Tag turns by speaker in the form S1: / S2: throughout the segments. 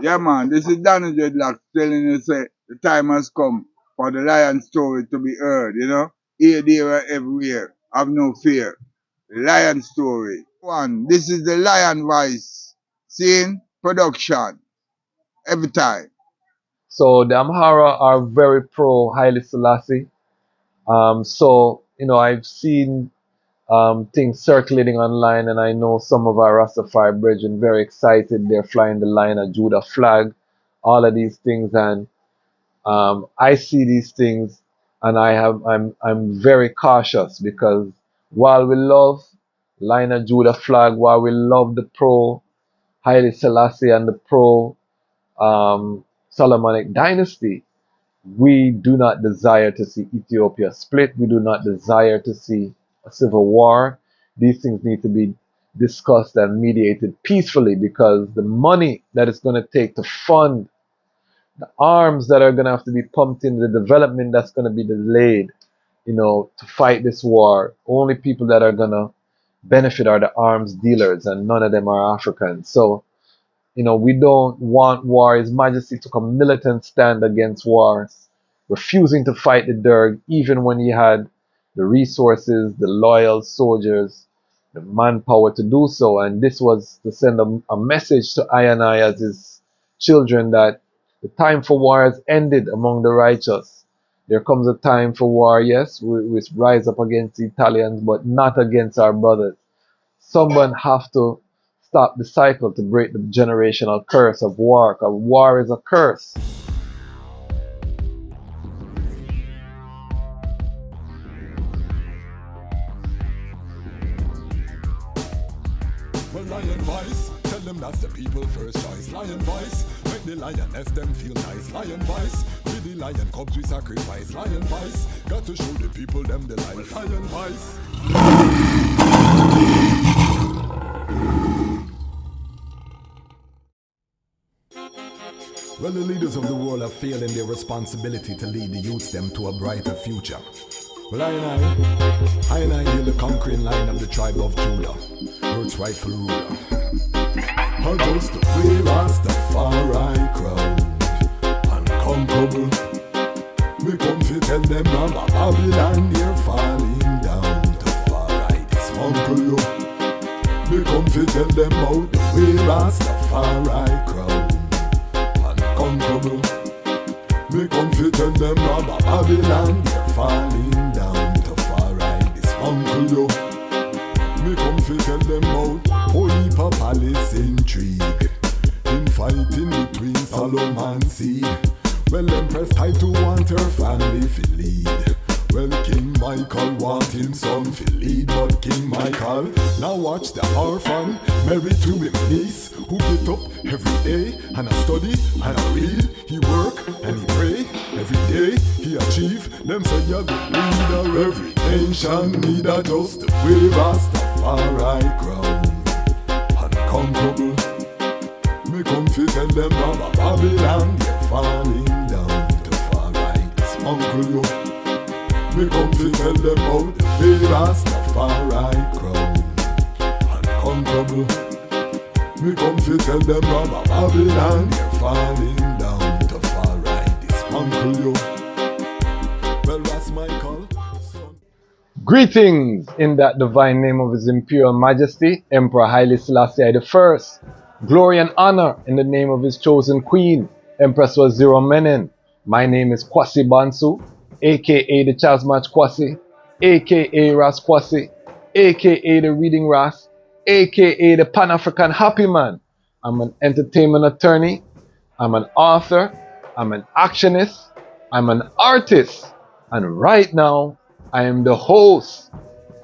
S1: Yeah, man, this is Danny Dreadlock telling you say the time has come for the lion story to be heard, you know? Here, there, and everywhere. Have no fear. Lion story. One, this is the lion voice. Seeing production every time.
S2: So the Amhara are very pro Haile Selassie. I've seen things circulating online, and I know some of our Rastafari brethren very excited. They're flying the Lion of Judah flag, all of these things, and I see these things, and I'm very cautious because while we love Lion of Judah flag, while we love the pro Haile Selassie and the pro Solomonic dynasty, we do not desire to see Ethiopia split. We do not desire to see a civil war. These things need to be discussed and mediated peacefully because the money that it's going to take to fund the arms that are going to have to be pumped in, the development that's going to be delayed, to fight this war, only people that are going to benefit are the arms dealers, and none of them are Africans. So, we don't want war. His Majesty took a militant stand against war, refusing to fight the Derg, even when he had the resources, the loyal soldiers, the manpower to do so. And this was to send a message to I and I as his children that the time for war has ended among the righteous. There comes a time for war, yes, we rise up against the Italians, but not against our brothers. Someone have to stop the cycle to break the generational curse of war. Because war is a curse.
S3: Well, lion voice, tell them that's the people first choice. Lion voice, make the lioness them feel nice. Lion voice, with the lion cubs we sacrifice. Lion voice, got to show the people them the life. Lion voice. Well, the leaders of the world have failed in their responsibility to lead the youths them to a brighter future. Well, I hear the conquering line of the tribe of Judah, Earth's rightful ruler. How just the way Rastafari crowd, unconquerable. Me come to tell them about Babylon, they're falling down. To far right, it's uncle you. Me come to tell them about the way Rastafari crowd, unconquerable. Me come to tell them about Babylon, they're falling down. To far right, it's uncle you. Me come to tell them about Oipa Palace intrigue, infighting between Solomon seed. Well, Empress tried to want her family to lead. Well, King Michael want him son to lead, but King Michael now watch the orphan married to him niece, who get up every day and a study and a read. He work and he pray every day. He achieve. Them say you're the leader. Every nation need a just way Rastafari crown, unconquerable. Me come to tell them about Babylon, they're falling down. To far right, it's uncle you. Me come to tell them about the way Rastafari crown, unconquerable. Me come to tell them about Babylon, they're falling down. To far right, it's uncle you. Well, that's my call.
S2: Greetings in that divine name of His Imperial Majesty, Emperor Haile Selassie I. Glory and honor in the name of his chosen queen, Empress Waziri Menen. My name is Kwasi Bansu, aka the Chasmatch Kwasi, aka Ras Kwasi, aka the Reading Ras, aka the Pan-African Happy Man. I'm an entertainment attorney, I'm an author, I'm an actionist, I'm an artist, and right now I am the host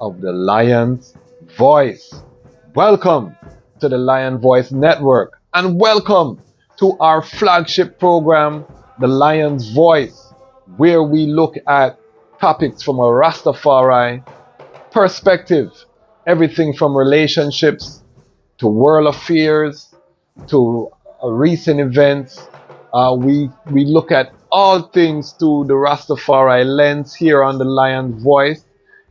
S2: of the Lion's Voice. Welcome to the Lion Voice Network, and welcome to our flagship program, The Lion's Voice, where we look at topics from a Rastafari perspective, everything from relationships to world affairs to recent events. We look at all things through the Rastafari lens here on the Lion's Voice,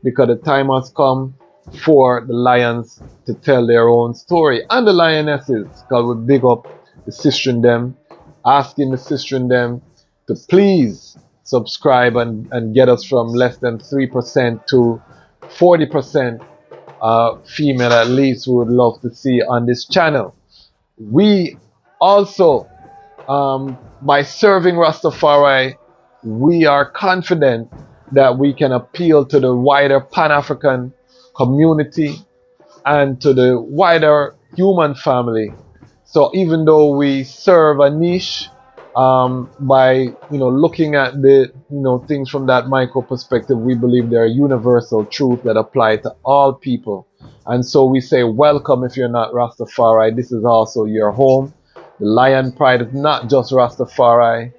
S2: because the time has come for the lions to tell their own story, and the lionesses, because we big up the sistren them, asking the sistren them to please subscribe and get us from less than 3% to 40% female at least we would love to see on this channel. We also, by serving Rastafari, we are confident that we can appeal to the wider Pan-African community and to the wider human family. So even though we serve a niche, by looking at the things from that micro perspective, we believe there are universal truths that apply to all people. And so we say welcome if you're not Rastafari. This is also your home. The Lion Pride is not just Rastafari.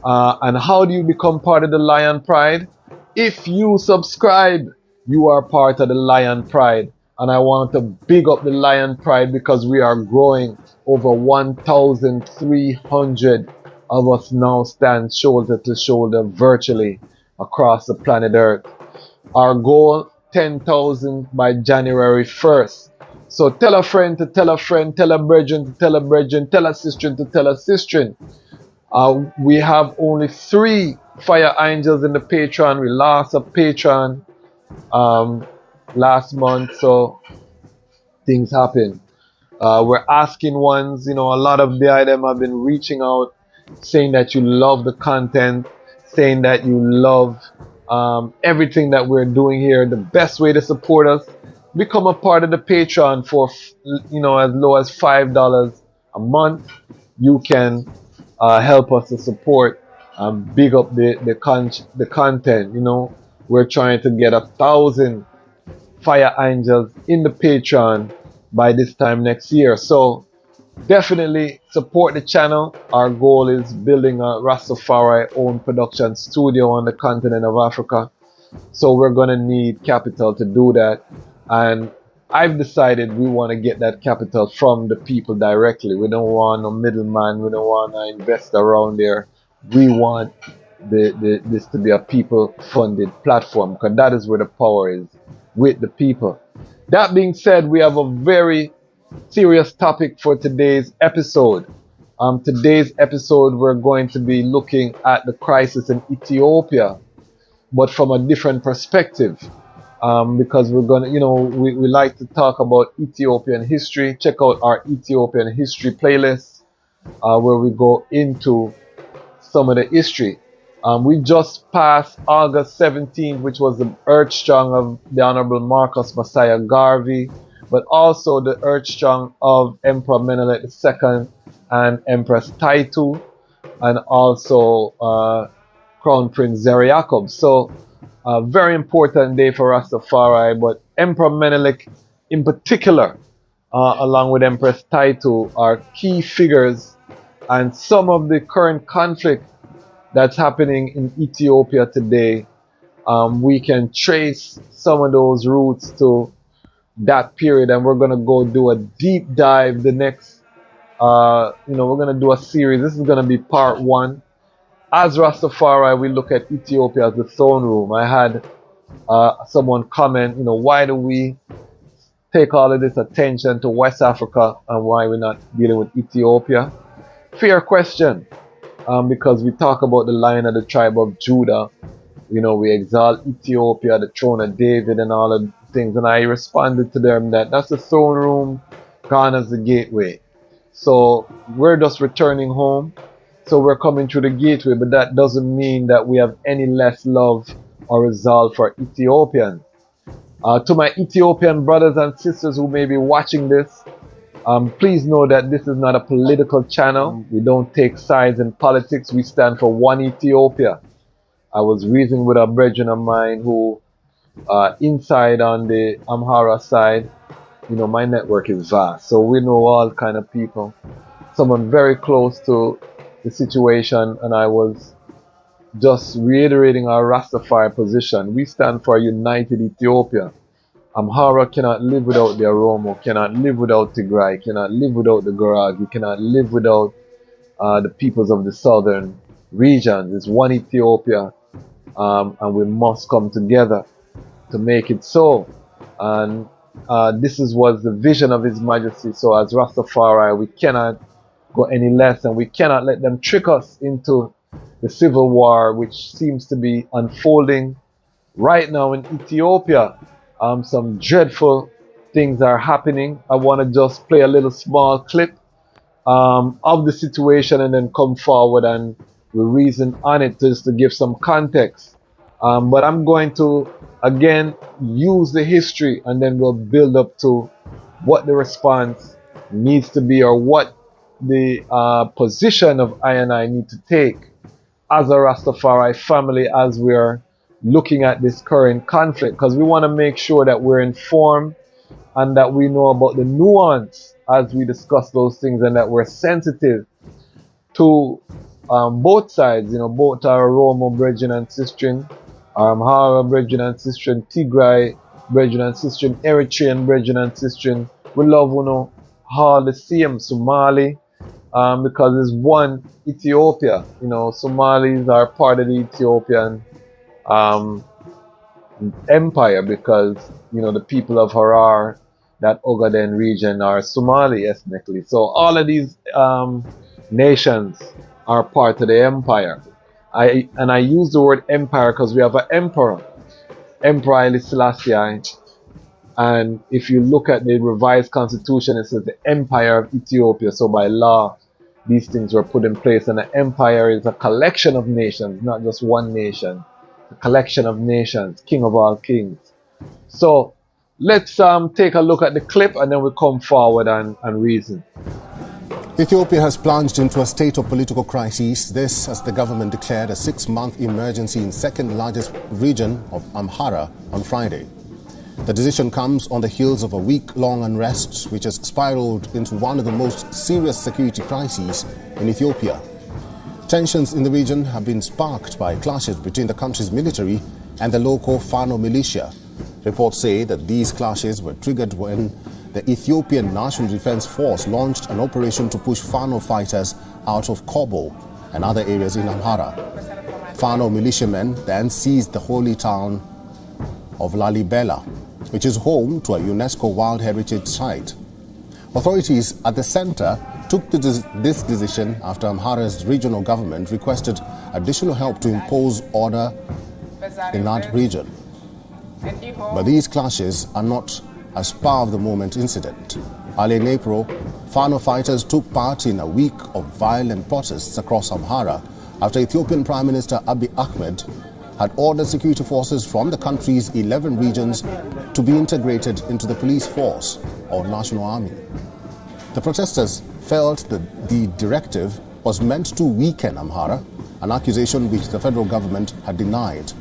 S2: And how do you become part of the Lion Pride? If you subscribe, you are part of the Lion Pride. And I want to big up the Lion Pride because we are growing. Over 1,300 of us now stand shoulder to shoulder virtually across the planet Earth. Our goal, 10,000 by January 1st. So tell a friend to tell a friend, tell a brethren to tell a brethren, tell a sister to tell a sister. We have only 3 Fire Angels in the Patreon. We lost a Patreon last month, so things happen. We're asking ones, a lot of them have been reaching out, saying that you love the content, saying that you love everything that we're doing here. The best way to support us, become a part of the Patreon for, as low as $5 a month. You can help us to support, big up the content. We're trying to get 1,000 Fire Angels in the Patreon by this time next year. So definitely support the channel. Our goal is building a Rastafari owned production studio on the continent of Africa. So we're going to need capital to do that. And I've decided we want to get that capital from the people directly. We don't want no middleman. We don't want to invest around there. We want this to be a people funded platform, because that is where the power is, with the people. That being said, we have a very serious topic for today's episode. Today's episode, we're going to be looking at the crisis in Ethiopia, but from a different perspective. Because we're gonna, we like to talk about Ethiopian history. Check out our Ethiopian history playlist, where we go into some of the history. We just passed August 17th, which was the Earthstrong of the Honorable Marcus Messiah Garvey, but also the Earthstrong of Emperor Menelik II and Empress Taitu, and also Crown Prince Zeriakob. So a very important day for Rastafari, but Emperor Menelik in particular, along with Empress Taitu, are key figures, and some of the current conflict that's happening in Ethiopia today, we can trace some of those roots to that period, and we're going to go do a deep dive the next, we're going to do a series. This is going to be part 1. As Rastafari, we look at Ethiopia as the throne room. I had someone comment, why do we take all of this attention to West Africa and why we're not dealing with Ethiopia? Fair question. Because we talk about the Lion of the tribe of Judah, we exalt Ethiopia, the throne of David, and all of the things. And I responded to them that that's the throne room, Ghana's the gateway. So we're just returning home. So we're coming through the gateway, but that doesn't mean that we have any less love or resolve for Ethiopians. To my Ethiopian brothers and sisters who may be watching this, please know that this is not a political channel. We don't take sides in politics. We stand for one Ethiopia. I was reasoning with a brethren of mine who, inside on the Amhara side, my network is vast. So we know all kind of people. Someone very close to the situation, and I was just reiterating our Rastafari position. We stand for a united Ethiopia. Amhara cannot live without the Oromo, cannot live without Tigray, cannot live without the Goragi, cannot live without the peoples of the southern regions. It's one Ethiopia, and we must come together to make it so. And this was the vision of His Majesty. So as Rastafari, we cannot go any less, and we cannot let them trick us into the civil war, which seems to be unfolding right now in Ethiopia. Some dreadful things are happening. I want to just play a little small clip of the situation and then come forward and we reason on it just to give some context. But I'm going to again use the history and then we'll build up to what the response needs to be or what the position of I and I need to take as a Rastafari family as we're looking at this current conflict, because we want to make sure that we're informed and that we know about the nuance as we discuss those things, and that we're sensitive to both sides, both our Oromo brethren and sistren, our Amhara brethren and sistren, Tigray brethren and sistren, Eritrean brethren and sistren. We love all the same, Somali, because it's one Ethiopia. Somalis are part of the Ethiopian empire because the people of Harar, that Ogaden region, are Somali ethnically. So all of these nations are part of the empire. I use the word empire because we have an emperor, Emperor Haile Selassie, and if you look at the revised constitution, it says the Empire of Ethiopia. So by law, these things were put in place, and the empire is a collection of nations, not just one nation. A collection of nations, king of all kings. So let's take a look at the clip and then we come forward and reason.
S4: Ethiopia has plunged into a state of political crisis. This as the government declared a 6-month emergency in second largest region of Amhara on Friday. The decision comes on the heels of a week-long unrest which has spiraled into one of the most serious security crises in Ethiopia. Tensions in the region have been sparked by clashes between the country's military and the local Fano militia. Reports say that these clashes were triggered when the Ethiopian National Defense Force launched an operation to push Fano fighters out of Kobo and other areas in Amhara. Fano militiamen then seized the holy town of Lalibela, which is home to a UNESCO World Heritage Site. Authorities at the center took this decision after Amhara's regional government requested additional help to impose order in that region. But these clashes are not a spur-of-the-moment incident. Early in April, Fano fighters took part in a week of violent protests across Amhara after Ethiopian Prime Minister Abiy Ahmed had ordered security forces from the country's 11 regions to be integrated into the police force or National Army. The protesters felt that the directive was meant to weaken Amhara, an accusation which the federal government had denied.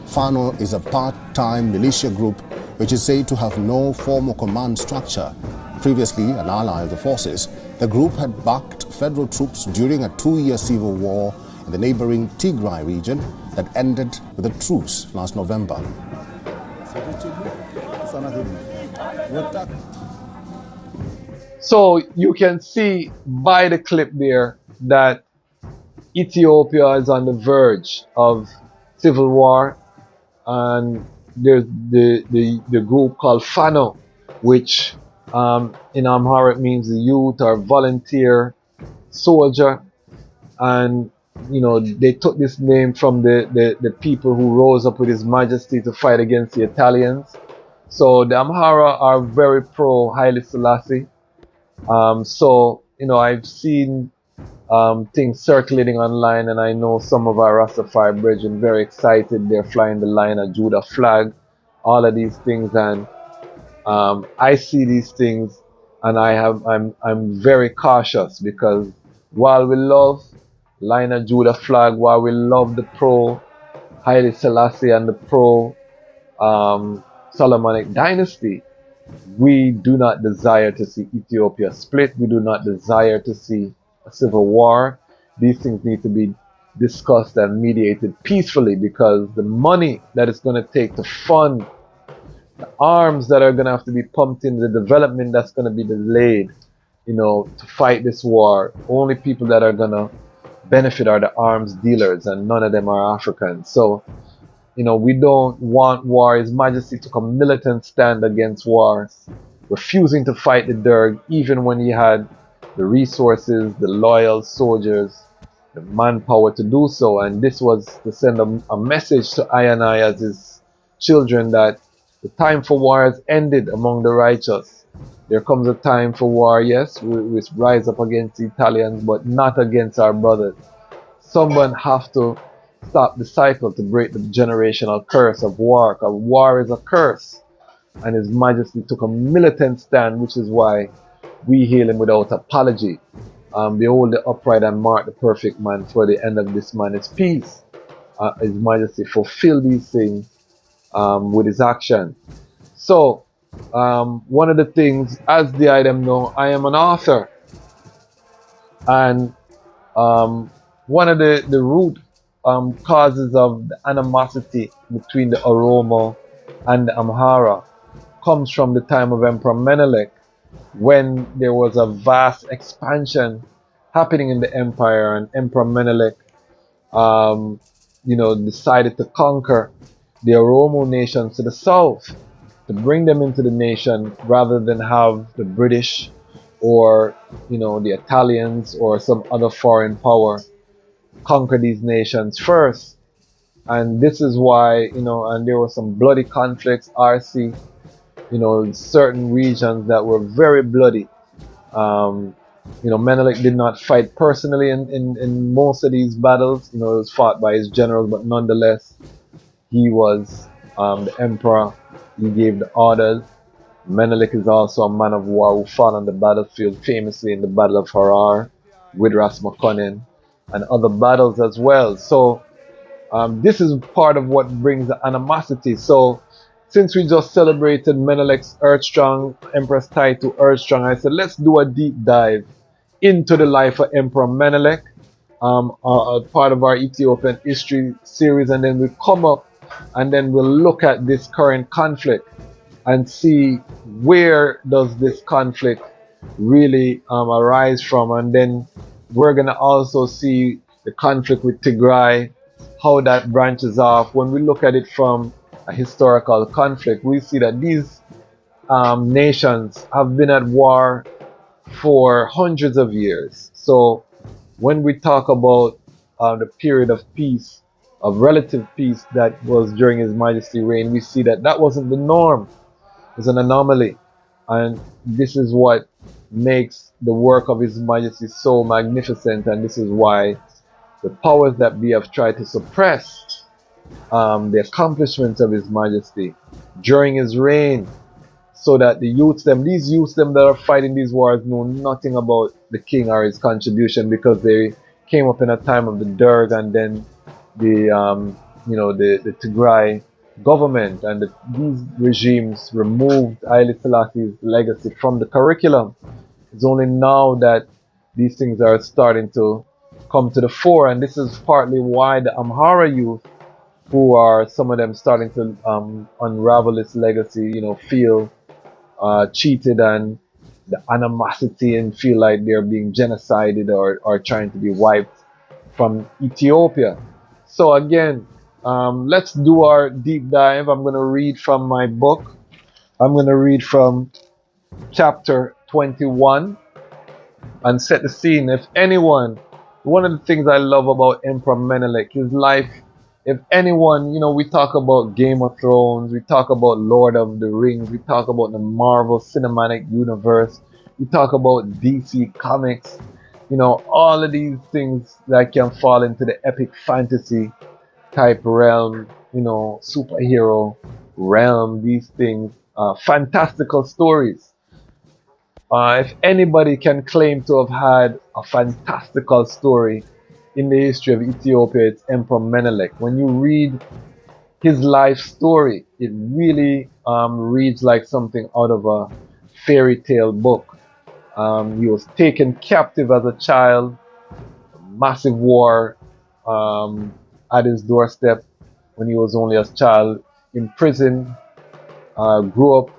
S4: Fano is a part-time militia group which is said to have no formal command structure. Previously an ally of the forces, the group had backed federal troops during a 2-year civil war in the neighboring Tigray region that ended with a truce last November.
S2: So you can see by the clip there that Ethiopia is on the verge of civil war, and there's the group called Fano, which in Amharic means the youth or volunteer soldier, and they took this name from the people who rose up with His Majesty to fight against the Italians. So the Amhara are very pro Haile Selassie. So I've seen things circulating online, and I know some of our Rastafari brethren very excited. They're flying the Lion of Judah flag, all of these things, and I see these things, and I'm very cautious, because while we love Lion of Judah flag, while we love the pro Haile Selassie and the pro Solomonic dynasty, we do not desire to see Ethiopia split. We do not desire to see a civil war. These things need to be discussed and mediated peacefully, because the money that it's going to take to fund the arms that are going to have to be pumped in, the development that's going to be delayed, to fight this war, only people that are going to benefit are the arms dealers, and none of them are Africans. So we don't want war. His Majesty took a militant stand against war, refusing to fight the Derg, even when he had the resources, the loyal soldiers, the manpower to do so. And this was to send a message to I and I as his children that the time for war has ended among the righteous. There comes a time for war, yes, we rise up against the Italians, but not against our brothers. Someone have to stop the cycle to break the generational curse of war, because war is a curse. And His Majesty took a militant stand, which is why we hail him without apology. Behold the upright and mark the perfect man, for the end of this man is peace. His Majesty fulfilled these things with his action. So, one of the things, as the item know, I am an author. And one of the root causes of the animosity between the Oromo and the Amhara comes from the time of Emperor Menelik, when there was a vast expansion happening in the empire, and Emperor Menelik decided to conquer the Oromo nations to the south, to bring them into the nation rather than have the British or the Italians or some other foreign power conquer these nations first. And this is why, and there were some bloody conflicts, RC, certain regions that were very bloody. Menelik did not fight personally in most of these battles. It was fought by his generals, but nonetheless, he was the emperor. He gave the orders. Menelik is also a man of war who fought on the battlefield, famously in the Battle of Harar with Ras McCunnin and other battles as well. So this is part of what brings the animosity. So since we just celebrated Menelik's Earthstrong, Empress title Earthstrong, I said let's do a deep dive into the life of Emperor Menelik, part of our Ethiopian history series, and then we come up and then we'll look at this current conflict and see where does this conflict really arise from. And then we're going to also see the conflict with Tigray, how that branches off. When we look at it from a historical conflict, we see that these nations have been at war for hundreds of years. So when we talk about the period of peace, of relative peace that was during His Majesty's reign, we see that that wasn't the norm. It's an anomaly. And this is what makes the work of His Majesty so magnificent, and this is why the powers that be have tried to suppress the accomplishments of His Majesty during his reign, so that these youths that are fighting these wars know nothing about the king or his contribution, because they came up in a time of the Derg and then the Tigray government, and these regimes removed Haile Selassie's legacy from the curriculum. It's only now that these things are starting to come to the fore, and this is partly why the Amhara youth, who are some of them starting to unravel this legacy, feel cheated and the animosity and feel like they're being genocided or trying to be wiped from Ethiopia. So again, let's do our deep dive. I'm going to read from my book. I'm going to read from chapter 21 and set the scene. If anyone, one of the things I love about Emperor Menelik, his life, if anyone, we talk about Game of Thrones, we talk about Lord of the Rings, we talk about the Marvel Cinematic Universe, we talk about DC Comics, all of these things that can fall into the epic fantasy type realm, superhero realm, these things, fantastical stories. If anybody can claim to have had a fantastical story in the history of Ethiopia, it's Emperor Menelik. When you read his life story, it really reads like something out of a fairy tale book. He was taken captive as a child, massive war at his doorstep when he was only a child, in prison, grew up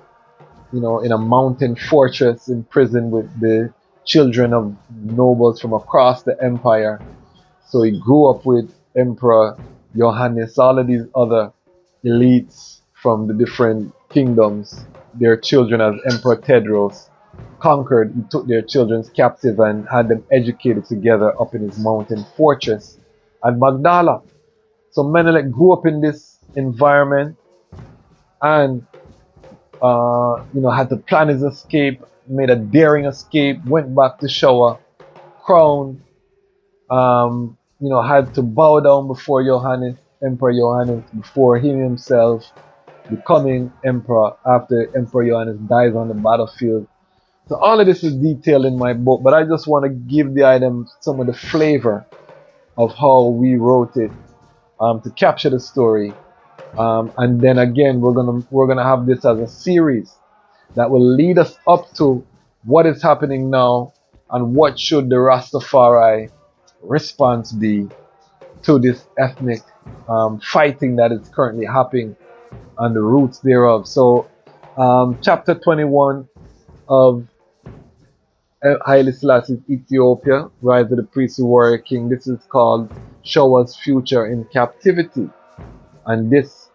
S2: in a mountain fortress in prison with the children of nobles from across the empire. So he grew up with Emperor Johannes, all of these other elites from the different kingdoms, their children as Emperor Tedros, conquered, he took their children captive and had them educated together up in his mountain fortress at Magdala. So Menelik grew up in this environment and had to plan his escape, made a daring escape, went back to Showa, crowned, had to bow down before Emperor Johannes, before him himself becoming emperor after Emperor Johannes dies on the battlefield. So all of this is detailed in my book, but I just want to give the item some of the flavor of how we wrote it to capture the story. And then again, we're gonna have this as a series that will lead us up to what is happening now and what should the Rastafari response be to this ethnic fighting that is currently happening and the roots thereof. So chapter 21 of Haile Selassie's Ethiopia, Rise of the Priestly Warrior King. This is called Showa's Future in Captivity. And this,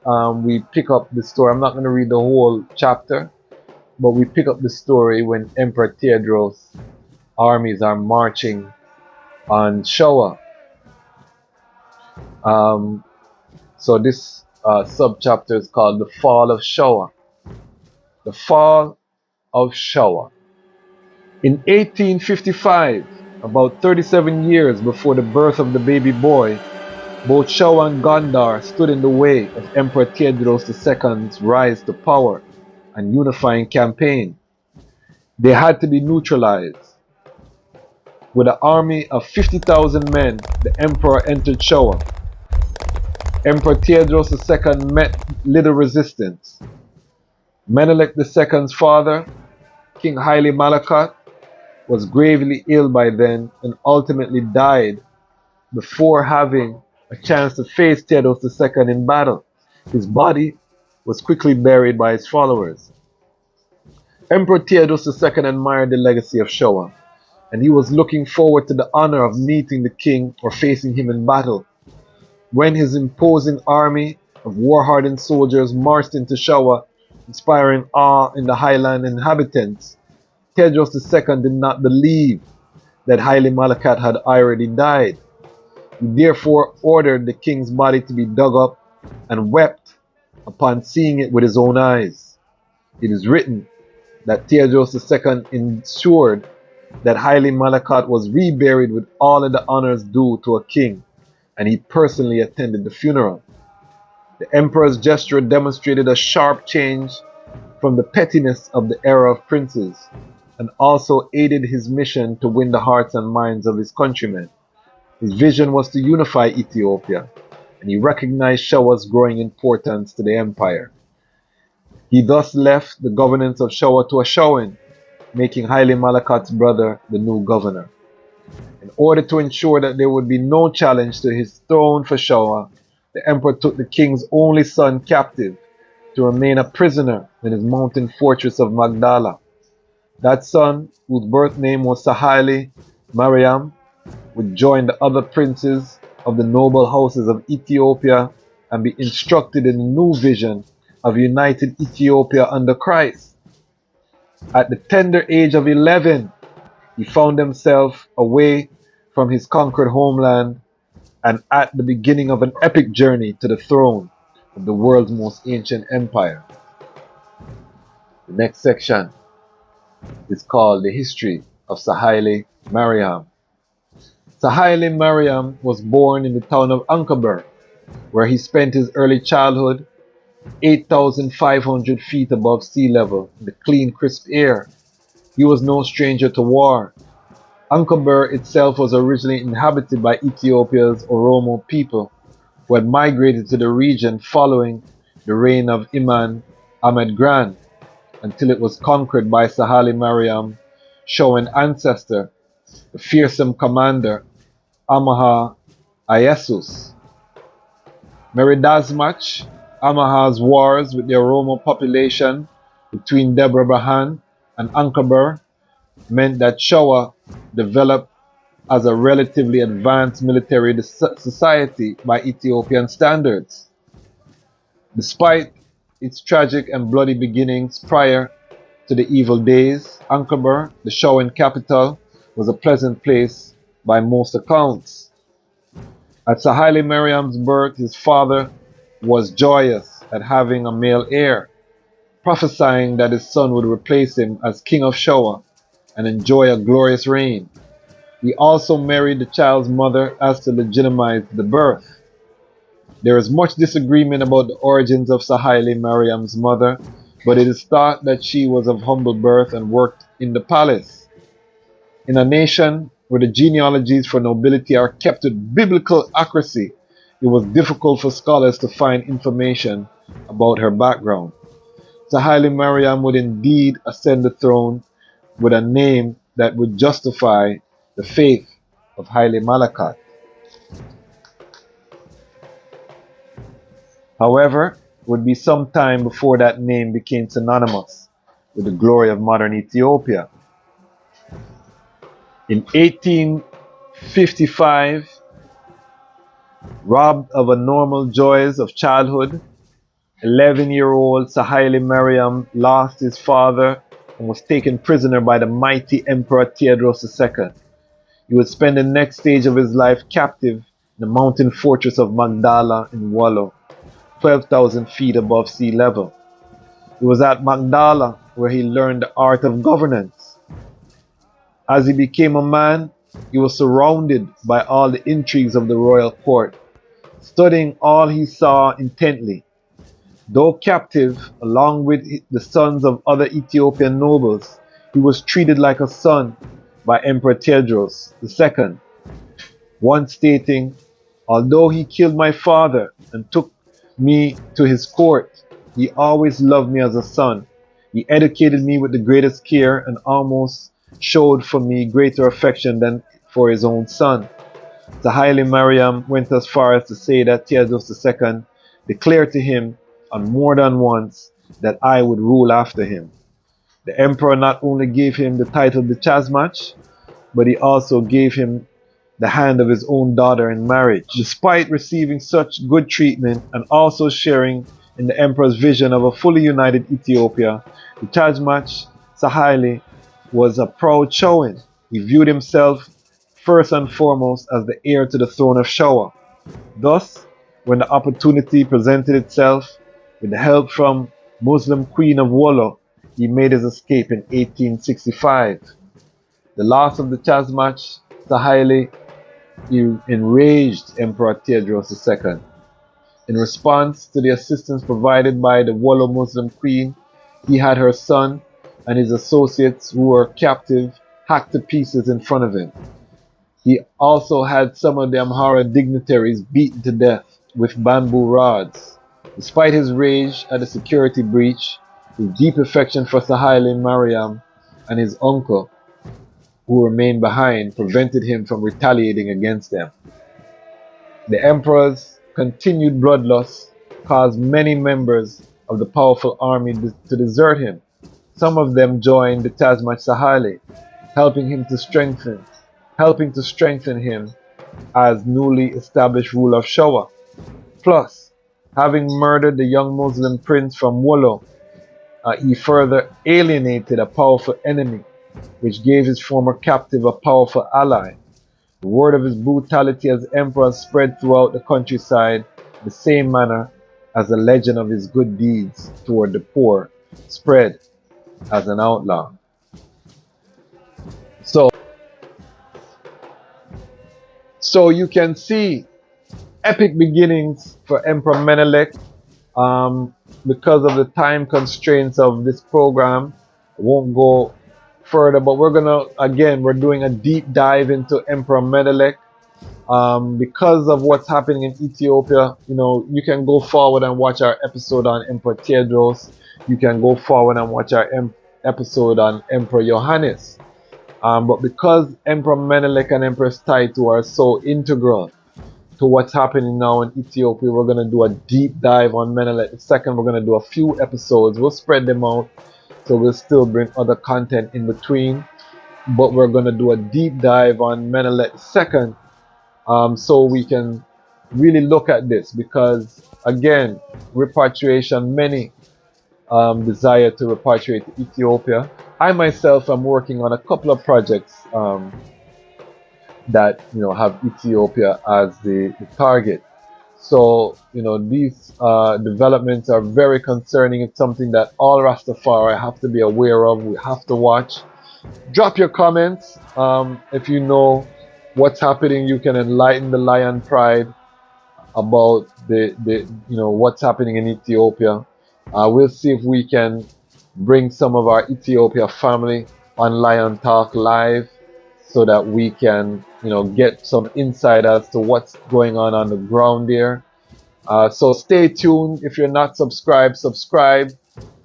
S2: we pick up the story. I'm not going to read the whole chapter, but we pick up the story when Emperor Tewodros' armies are marching on Showa. So this subchapter is called The Fall of Showa. The Fall of Showa. In 1855, about 37 years before the birth of the baby boy, both Showa and Gondar stood in the way of Emperor Tewodros II's rise to power and unifying campaign. They had to be neutralized. With an army of 50,000 men, the emperor entered Showa. Emperor Tewodros II met little resistance. Menelik II's father, King Haile Malekat, was gravely ill by then and ultimately died before having a chance to face Tewodros II in battle. His body was quickly buried by his followers. Emperor Tewodros II admired the legacy of Showa, and he was looking forward to the honor of meeting the king or facing him in battle. When his imposing army of war-hardened soldiers marched into Showa, inspiring awe in the highland inhabitants, Tewodros II did not believe that Haile Malekat had already died. He therefore ordered the king's body to be dug up and wept upon seeing it with his own eyes. It is written that Tewodros II ensured that Haile Malekat was reburied with all of the honors due to a king, and he personally attended the funeral. The emperor's gesture demonstrated a sharp change from the pettiness of the era of princes, and also aided his mission to win the hearts and minds of his countrymen. His vision was to unify Ethiopia, and he recognized Showa's growing importance to the empire. He thus left the governance of Showa to Ashowan, making Haile Malakat's brother the new governor. In order to ensure that there would be no challenge to his throne for Showa, the emperor took the king's only son captive to remain a prisoner in his mountain fortress of Magdala. That son, whose birth name was Haile Mariam, would join the other princes of the noble houses of Ethiopia and be instructed in the new vision of united Ethiopia under Christ. At the tender age of 11, he found himself away from his conquered homeland and at the beginning of an epic journey to the throne of the world's most ancient empire. The next section is called The History of Haile Mariam. Haile Mariam was born in the town of Ankaber, where he spent his early childhood 8,500 feet above sea level in the clean, crisp air. He was no stranger to war. Ankaber itself was originally inhabited by Ethiopia's Oromo people, who had migrated to the region following the reign of Imam Ahmed Grand, until it was conquered by Haile Mariam, Showan ancestor, the fearsome commander Amhara Iesus. Meridasmach, Amhara's wars with the Oromo population between Debre Bahan and Ankaber meant that Showa developed as a relatively advanced military society by Ethiopian standards. Despite its tragic and bloody beginnings prior to the evil days, Ankara, the Showan capital, was a pleasant place by most accounts. At Sir Haile Mariam's birth, his father was joyous at having a male heir, prophesying that his son would replace him as king of Showa and enjoy a glorious reign. He also married the child's mother as to legitimize the birth. There is much disagreement about the origins of Sir Haile Mariam's mother, but it is thought that she was of humble birth and worked in the palace. In a nation where the genealogies for nobility are kept with biblical accuracy, it was difficult for scholars to find information about her background. Sir Haile Mariam would indeed ascend the throne with a name that would justify the faith of Haile Malakat. However, it would be some time before that name became synonymous with the glory of modern Ethiopia. In 1855, robbed of the normal joys of childhood, 11-year-old Sir Haile Mariam lost his father and was taken prisoner by the mighty Emperor Theodros II. He would spend the next stage of his life captive in the mountain fortress of Magdala in Wollo, 12,000 feet above sea level. It was at Magdala where he learned the art of governance. As he became a man, he was surrounded by all the intrigues of the royal court, studying all he saw intently. Though captive, along with the sons of other Ethiopian nobles, he was treated like a son by Emperor Theodros II, once stating, "Although he killed my father and took me to his court, he always loved me as a son. He educated me with the greatest care and almost showed for me greater affection than for his own son." Sir Haile Mariam went as far as to say that Theodros II declared to him on more than once that I would rule after him. The emperor not only gave him the title the Chazmach, but he also gave him the hand of his own daughter in marriage. Despite receiving such good treatment and also sharing in the emperor's vision of a fully united Ethiopia, the Chazmach Sir Haile was a proud Showan. He viewed himself first and foremost as the heir to the throne of Showa. Thus, when the opportunity presented itself, with the help from Muslim Queen of Wollo, he made his escape in 1865. The loss of the Chazmach Sir Haile enraged Emperor Theodros II. In response to the assistance provided by the Wollo Muslim Queen, he had her son and his associates who were captive hacked to pieces in front of him. He also had some of the Amhara dignitaries beaten to death with bamboo rods. Despite his rage at the security breach, his deep affection for Sir Haile Mariam and his uncle, who remained behind, prevented him from retaliating against them. The emperor's continued bloodlust caused many members of the powerful army to desert him. Some of them joined the Chazmach Sir Haile, helping to strengthen him as newly established ruler of Showa. Plus, having murdered the young Muslim prince from Wollo, he further alienated a powerful enemy, which gave his former captive a powerful ally. The word of his brutality as emperor spread throughout the countryside the same manner as the legend of his good deeds toward the poor spread as an outlaw. So you can see epic beginnings for Emperor Menelik. Because of the time constraints of this program, I won't go further, but we're doing a deep dive into Emperor Menelik. Because of what's happening in Ethiopia, you can go forward and watch our episode on Emperor Theodros. You can go forward and watch our episode on Emperor Johannes. But because Emperor Menelik and Empress Taitu are so integral to what's happening now in Ethiopia, we're going to do a deep dive on Menelik II. We're going to do a few episodes. We'll spread them out, so we'll still bring other content in between. But we're going to do a deep dive on Menelik II, so we can really look at this. Because, again, repatriation, many desire to repatriate to Ethiopia. I myself am working on a couple of projects that have Ethiopia as the target. So these developments are very concerning. It's something that all Rastafari have to be aware of. We have to watch. Drop your comments. If you know what's happening, you can enlighten the Lion Pride about the what's happening in Ethiopia. We'll see if we can bring some of our Ethiopia family on Lion Talk Live so that we can get some insight as to what's going on the ground there. So stay tuned. If you're not subscribed, subscribe.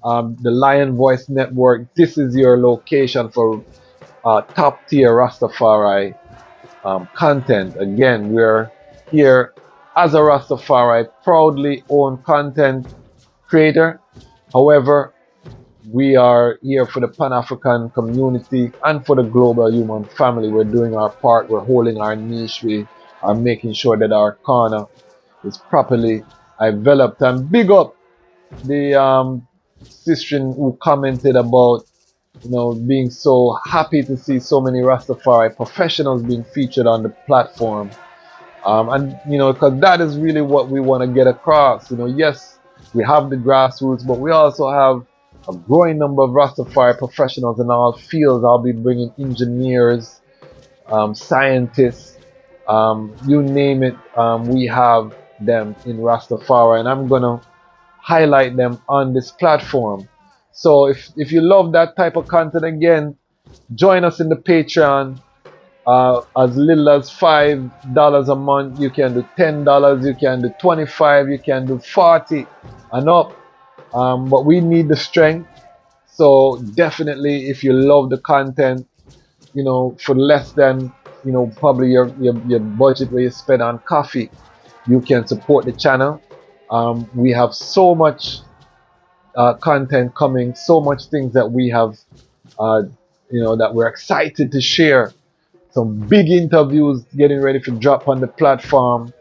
S2: The Lion Voice Network. This is your location for top tier Rastafari content. Again, we're here as a Rastafari, proudly owned content creator. However, we are here for the Pan-African community and for the global human family. We're doing our part. We're holding our niche. We are making sure that our corner is properly developed. And big up the sister who commented about being so happy to see so many Rastafari professionals being featured on the platform. And because that is really what we want to get across. Yes, we have the grassroots, but we also have a growing number of Rastafari professionals in all fields. I'll be bringing engineers, scientists, you name it. We have them in Rastafari, and I'm gonna highlight them on this platform. So if you love that type of content, again, join us in the Patreon. As little as $5 a month, you can do $10, you can do 25, you can do 40 and up. But we need the strength. So definitely, if you love the content, for less than probably your budget where you spend on coffee, you can support the channel. We have so much content coming, so much things that we have, that we're excited to share. Some big interviews getting ready to drop on the platform,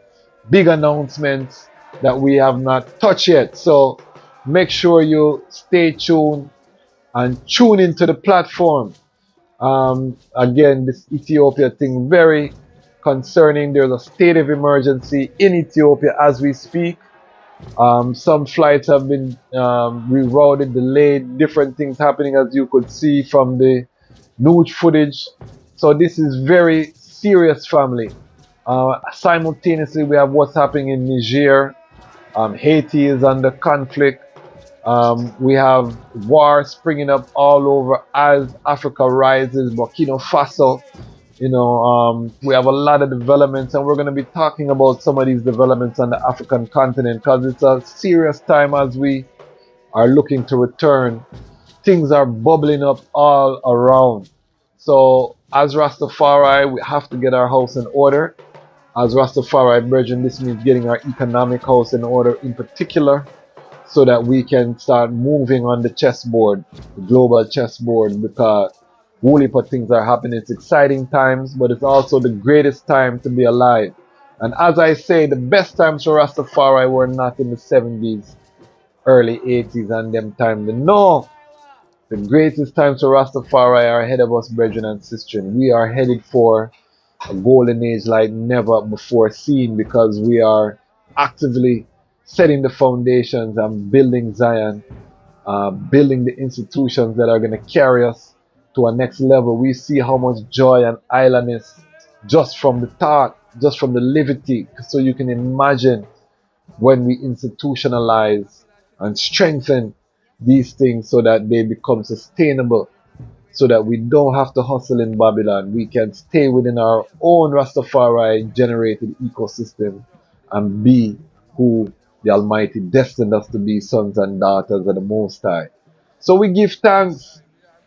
S2: big announcements that we have not touched yet. So make sure you stay tuned and tune into the platform. Again, this Ethiopia thing, very concerning. There's a state of emergency in Ethiopia as we speak. Some flights have been rerouted, delayed, different things happening as you could see from the news footage. So this is very serious, family. Simultaneously, we have what's happening in Niger. Haiti is under conflict. We have war springing up all over as Africa rises. Burkina Faso. We have a lot of developments, and we're going to be talking about some of these developments on the African continent because it's a serious time as we are looking to return. Things are bubbling up all around. So as Rastafari, we have to get our house in order. As Rastafari brethren, this means getting our economic house in order in particular, so that we can start moving on the chessboard, the global chessboard, because whole heap of things are happening. It's exciting times, but it's also the greatest time to be alive. And as I say, the best times for Rastafari were not in the 70s, early 80s and them time. No, the greatest times for Rastafari are ahead of us, brethren and sisters. We are headed for a golden age like never before seen, because we are actively setting the foundations and building Zion, building the institutions that are going to carry us to a next level. We see how much joy and islandness just from the thought, just from the liberty. So you can imagine when we institutionalize and strengthen these things so that they become sustainable, so that we don't have to hustle in Babylon. We can stay within our own Rastafari generated ecosystem and be who the Almighty destined us to be, sons and daughters of the Most High. So we give thanks.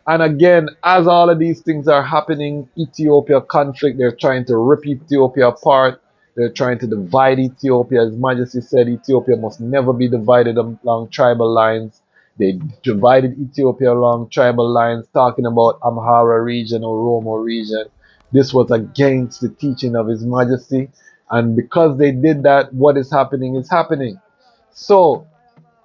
S2: And again, as all of these things are happening, Ethiopia conflict, they're trying to rip Ethiopia apart. They're trying to divide Ethiopia. His Majesty said Ethiopia must never be divided along tribal lines. They divided Ethiopia along tribal lines, talking about Amhara region, Oromo region. This was against the teaching of His Majesty. And because they did that, what is happening is happening. So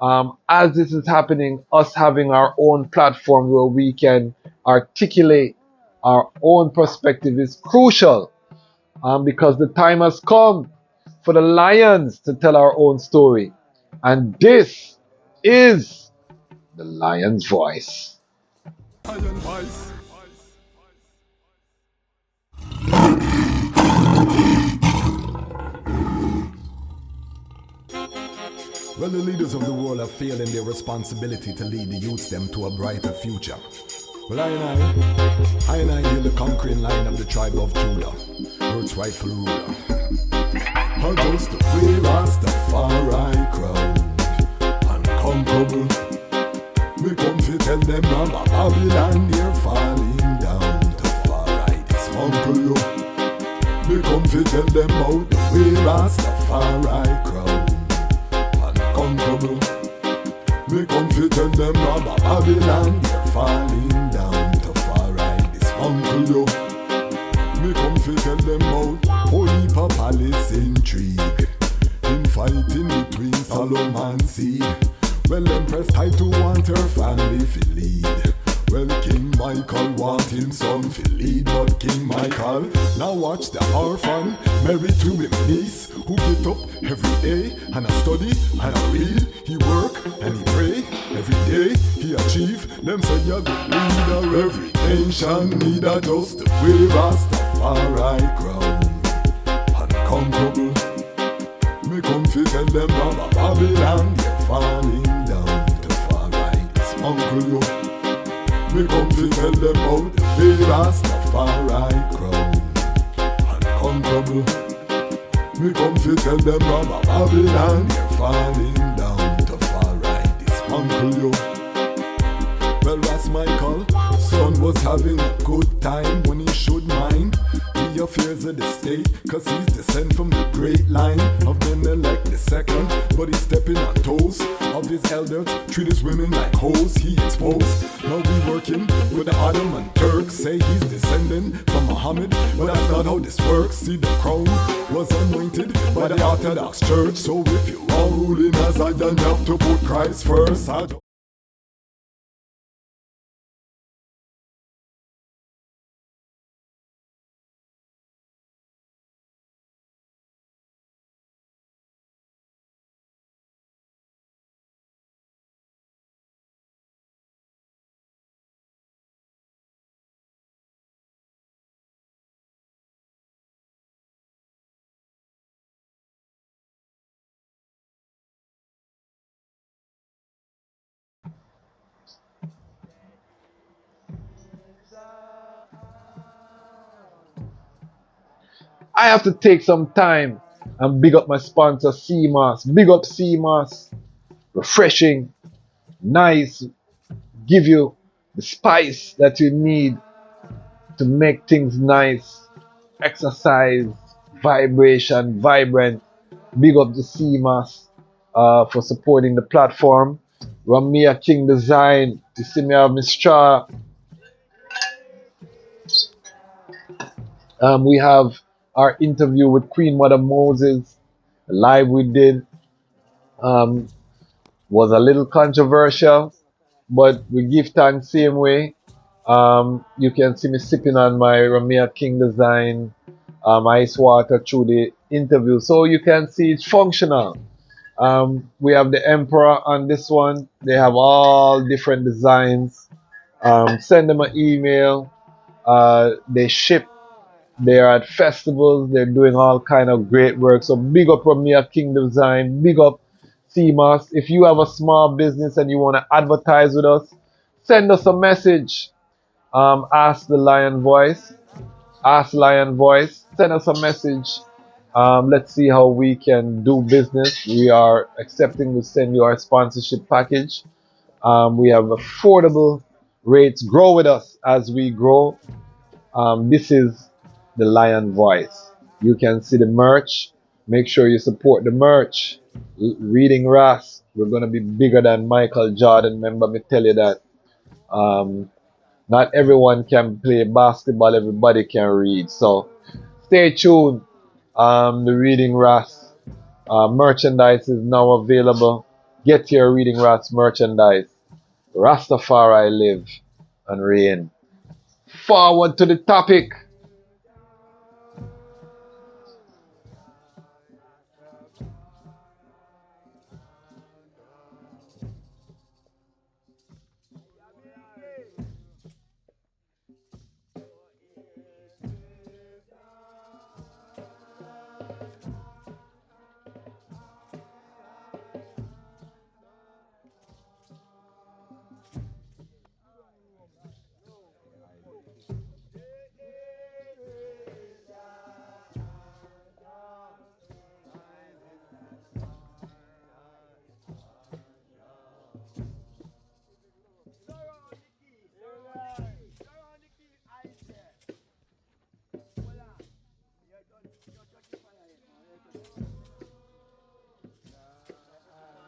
S2: as this is happening, us having our own platform where we can articulate our own perspective is crucial, because the time has come for the lions to tell our own story. And this is the lion's voice.
S3: Lion voice. Well, the leaders of the world have failed in their responsibility to lead the youths them to a brighter future. Well, I and I hear the conquering line of the tribe of Judah, Earth's rightful ruler. I just way Rastafari crowd, unconquerable. Me come to tell them about Babylon, they're falling down. Tafari dismantle you. Me come to tell them about the way Rastafari crowd, unconquerable. Me come to tell them about Babylon, they're falling down. Tafari dismantle you. Me come to tell them about Olipa Palace intrigue, infighting between Solomon seed. Well, Empress tried to want her family to lead. Well, King Michael want him son to lead, but King Michael now watch the orphan married to him niece, who get up every day and a study and a read. He work and he pray every day. He achieve. Them say you're the leader. Every nation need a just way Rastafari crown, unconquerable. Me come to tell them about Babylon, they're falling down. Tafari dismantle you. Me come to tell them about the way Rastafari crown, unconquerable. Me come to tell them about Babylon, they're falling down. Tafari dismantle you. Well, Ras Michael, son was having a good time when he should mind the affairs of the state, cause he's descended from the great line of Menelik II. But he's stepping on toes of his elders, treat his women like hoes, he exposed. Now we working with the Ottoman Turks, say he's descending from Muhammad, but that's not how this works. See, the crown was anointed by the Orthodox Church, so if you are ruling as I done, you have to put Christ first.
S2: I have to take some time and big up my sponsor, CMAS. Big up CMAS. Refreshing, nice, give you the spice that you need to make things nice. Exercise, vibration, vibrant. Big up the CMAS for supporting the platform. Ramia King Design. To see me have my straw. We have our interview with Queen Mother Moses, live we did, was a little controversial, but we give thanks same way. You can see me sipping on my Ramia King Design ice water through the interview, so you can see it's functional. We have the Emperor on this one. They have all different designs. Send them an email. They ship. They are at festivals. They're doing all kind of great work. So big up Ramia King Design. Big up CMAS. If you have a small business and you want to advertise with us, send us a message. Ask the Lion Voice. Ask Lion Voice. Send us a message. Let's see how we can do business. We are accepting to send you our sponsorship package. We have affordable rates. Grow with us as we grow. This is the Lion Voice. You can see the merch. Make sure you support the merch. Reading Ras. We're going to be bigger than Michael Jordan. Remember me tell you that. Not everyone can play basketball. Everybody can read. So stay tuned. The Reading Ras merchandise is now available. Get your Reading Rats merchandise. Rastafari live and reign. Forward to the topic.